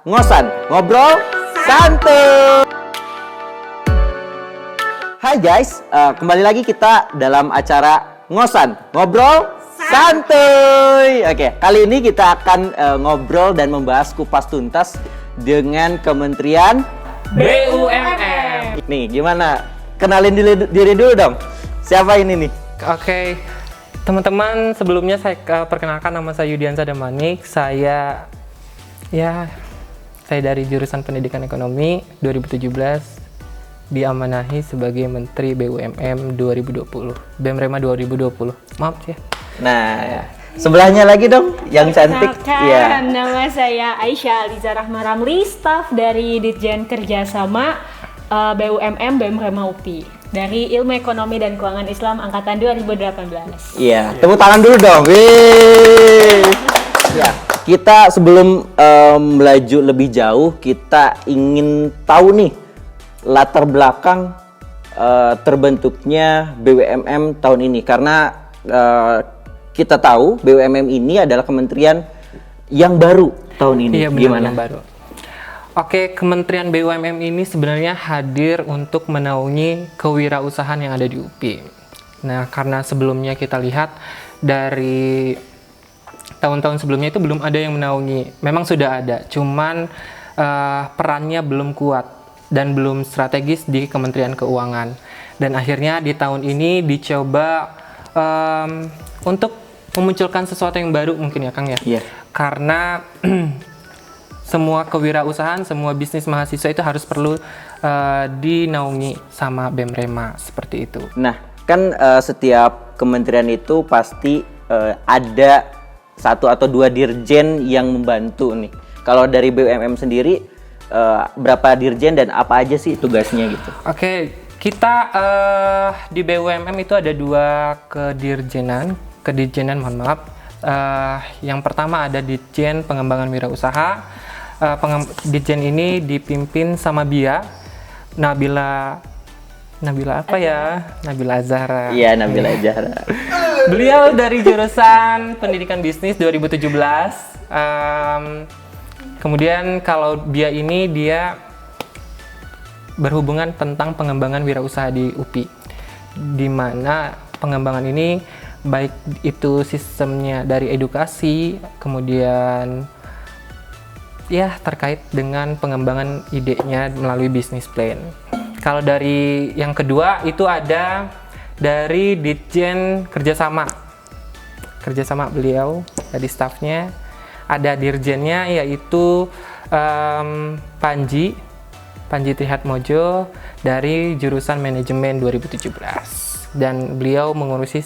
Ngosan, ngobrol santuy. Hai guys, kembali lagi kita dalam acara Ngosan, ngobrol santuy. Oke, kali ini kita akan ngobrol dan membahas kupas tuntas dengan Kementerian BUMN. Nih, gimana? Kenalin diri dulu dong. Siapa ini nih? Oke, teman-teman, sebelumnya saya perkenalkan, nama saya Yudiansa Damanik. Saya dari jurusan Pendidikan Ekonomi 2017 diamanahi sebagai Menteri BUMN 2020. BEMREMA 2020. Maaf ya. Nah, sebelahnya lagi dong yang cantik. Iya. Nama saya Aisyah Aliza Rahma Ramli, staf dari Ditjen Kerjasama BUMN BEMREMA UPI dari Ilmu Ekonomi dan Keuangan Islam angkatan 2018. Iya, tepuk tangan dulu dong. Wih. Ya, kita sebelum melaju lebih jauh, kita ingin tahu nih latar belakang terbentuknya BUMN tahun ini, karena kita tahu BUMN ini adalah kementerian yang baru tahun ini. Iya, benar, gimana? yang baru. Oke, Kementerian BUMN ini sebenarnya hadir untuk menaungi kewirausahaan yang ada di UPI. Nah, karena sebelumnya kita lihat dari tahun-tahun sebelumnya itu belum ada yang menaungi. Memang sudah ada, cuman perannya belum kuat dan belum strategis di Kementerian Keuangan. Dan akhirnya di tahun ini dicoba untuk memunculkan sesuatu yang baru mungkin ya, Kang ya. Iya. Karena semua kewirausahaan, semua bisnis mahasiswa itu harus perlu dinaungi sama BEMREMA, seperti itu. Nah, kan setiap kementerian itu pasti ada satu atau dua dirjen yang membantu nih. Kalau dari BUMN sendiri, berapa dirjen dan apa aja sih tugasnya gitu? Oke, kita di BUMN itu ada dua kedirjenan, mohon maaf. Yang pertama ada Ditjen Pengembangan Wirausaha. Ditjen ini dipimpin sama Nabila apa ya? Nabila Azhara. Iya, Nabila Azhara. Beliau dari jurusan Pendidikan Bisnis 2017. Kemudian kalau dia berhubungan tentang pengembangan wirausaha di UPI, di mana pengembangan ini baik itu sistemnya dari edukasi, kemudian ya terkait dengan pengembangan idenya melalui bisnis plan. Kalau dari yang kedua itu ada dari Ditjen Kerjasama beliau, dari stafnya ada dirjennya yaitu Panji Trihatmojo dari jurusan Manajemen 2017, dan beliau mengurusi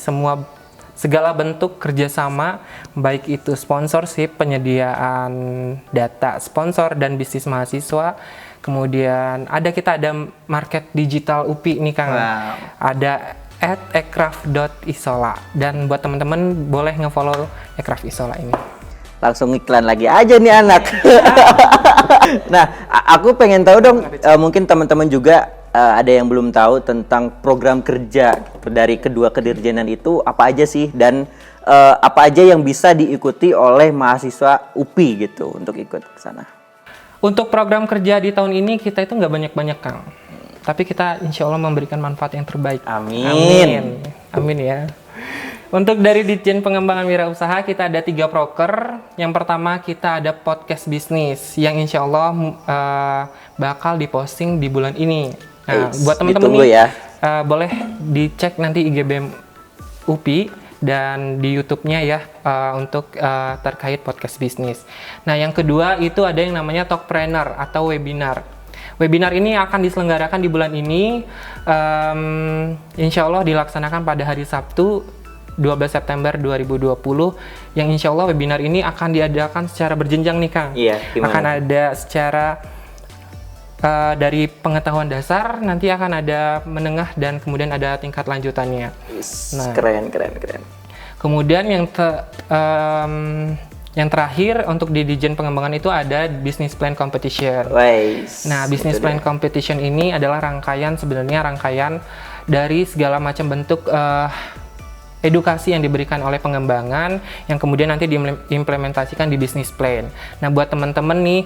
segala bentuk kerjasama, baik itu sponsorship, penyediaan data sponsor dan bisnis mahasiswa. Kemudian kita ada market digital UPI nih, Kang. Wow. Ada @ekraf.isola, dan buat teman-teman boleh nge-follow Ekraf Isola ini. Langsung iklan lagi aja nih anak. Nah, aku pengen tahu dong, mungkin teman-teman juga ada yang belum tahu tentang program kerja dari kedua kedirjenan itu apa aja sih, dan apa aja yang bisa diikuti oleh mahasiswa UPI gitu untuk ikut ke sana. Untuk program kerja di tahun ini kita itu nggak banyak-banyak, Kang. Tapi kita insya Allah memberikan manfaat yang terbaik. Amin. Amin ya. Untuk dari Ditjen Pengembangan Wirausaha kita ada 3 proker. Yang pertama kita ada podcast bisnis yang insya Allah bakal diposting di bulan ini. Nah, buat teman-teman nih, ya. boleh dicek nanti IG BEM UPI dan di YouTube-nya ya untuk terkait podcast bisnis. Nah, yang kedua itu ada yang namanya Talkpreneur atau webinar. Webinar ini akan diselenggarakan di bulan ini, insya Allah dilaksanakan pada hari Sabtu 12 September 2020, yang insya Allah webinar ini akan diadakan secara berjenjang nih, Kang. Iya, gimana? Akan ada secara dari pengetahuan dasar, nanti akan ada menengah dan kemudian ada tingkat lanjutannya. Nah, keren. Kemudian yang terakhir untuk di Ditjen Pengembangan itu ada Business Plan Competition. Nah, Business Plan Competition ini adalah rangkaian dari segala macam bentuk edukasi yang diberikan oleh pengembangan yang kemudian nanti diimplementasikan di business plan. Nah, buat teman-teman nih,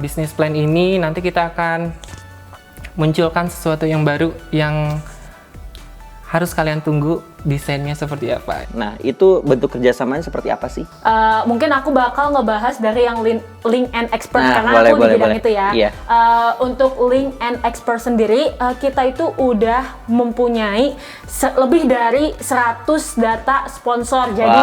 business plan ini nanti kita akan munculkan sesuatu yang baru yang harus kalian tunggu desainnya seperti apa. Nah, itu bentuk kerjasamanya seperti apa sih? Mungkin aku bakal ngebahas dari yang link and expert karena boleh, aku di bidang boleh. itu ya. Iya. Untuk link and expert sendiri, kita itu udah mempunyai lebih dari 100 data sponsor. Jadi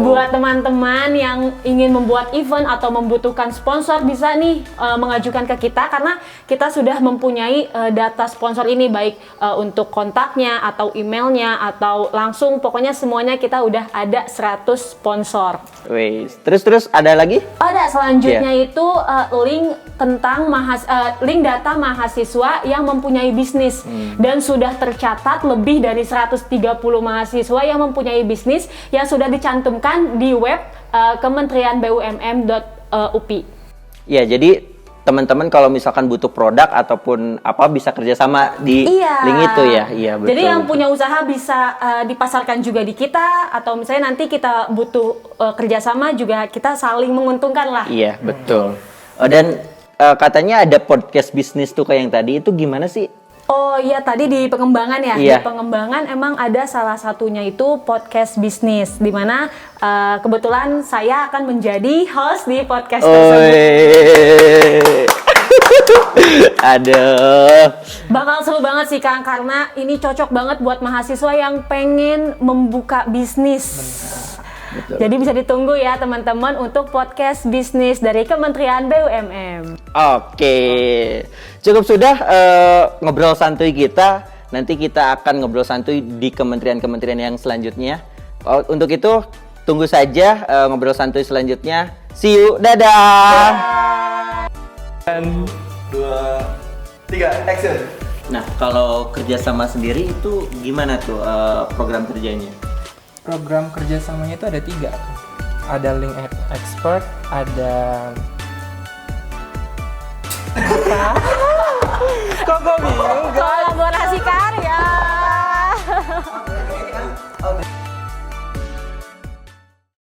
buat teman-teman yang ingin membuat event atau membutuhkan sponsor bisa nih mengajukan ke kita karena kita sudah mempunyai data sponsor ini baik untuk kontaknya atau emailnya atau langsung pokoknya semuanya kita udah ada 100 sponsor. Wes, terus ada lagi? Ada selanjutnya itu link tentang link data mahasiswa yang mempunyai bisnis dan sudah tercatat lebih dari 130 mahasiswa yang mempunyai bisnis yang sudah dicantumkan di web Kementerian BUMN.UPI. Ya, jadi teman-teman kalau misalkan butuh produk ataupun apa bisa kerjasama di link itu ya. Iya, betul. Jadi yang punya usaha bisa dipasarkan juga di kita atau misalnya nanti kita butuh kerjasama juga kita saling menguntungkan lah. Iya, betul. Dan katanya ada podcast bisnis tuh kayak yang tadi, itu gimana sih? Oh iya, tadi di pengembangan ya. Iya. Di pengembangan emang ada salah satunya itu podcast bisnis, di mana kebetulan saya akan menjadi host di podcast tersebut. Aduh. Bakal seru banget sih Kang, karena ini cocok banget buat mahasiswa yang pengen membuka bisnis. Betul. Jadi bisa ditunggu ya teman-teman untuk podcast bisnis dari Kementerian BUMN. Oke, cukup sudah ngobrol santuy kita. Nanti kita akan ngobrol santuy di kementerian-kementerian yang selanjutnya. Untuk itu, tunggu saja ngobrol santuy selanjutnya. See you, dadah! 2, 3, action! Nah, kalau kerjasama sendiri itu gimana tuh program kerjanya? Program kerjasamanya itu ada 3. Ada link expert, ada kok gue bingung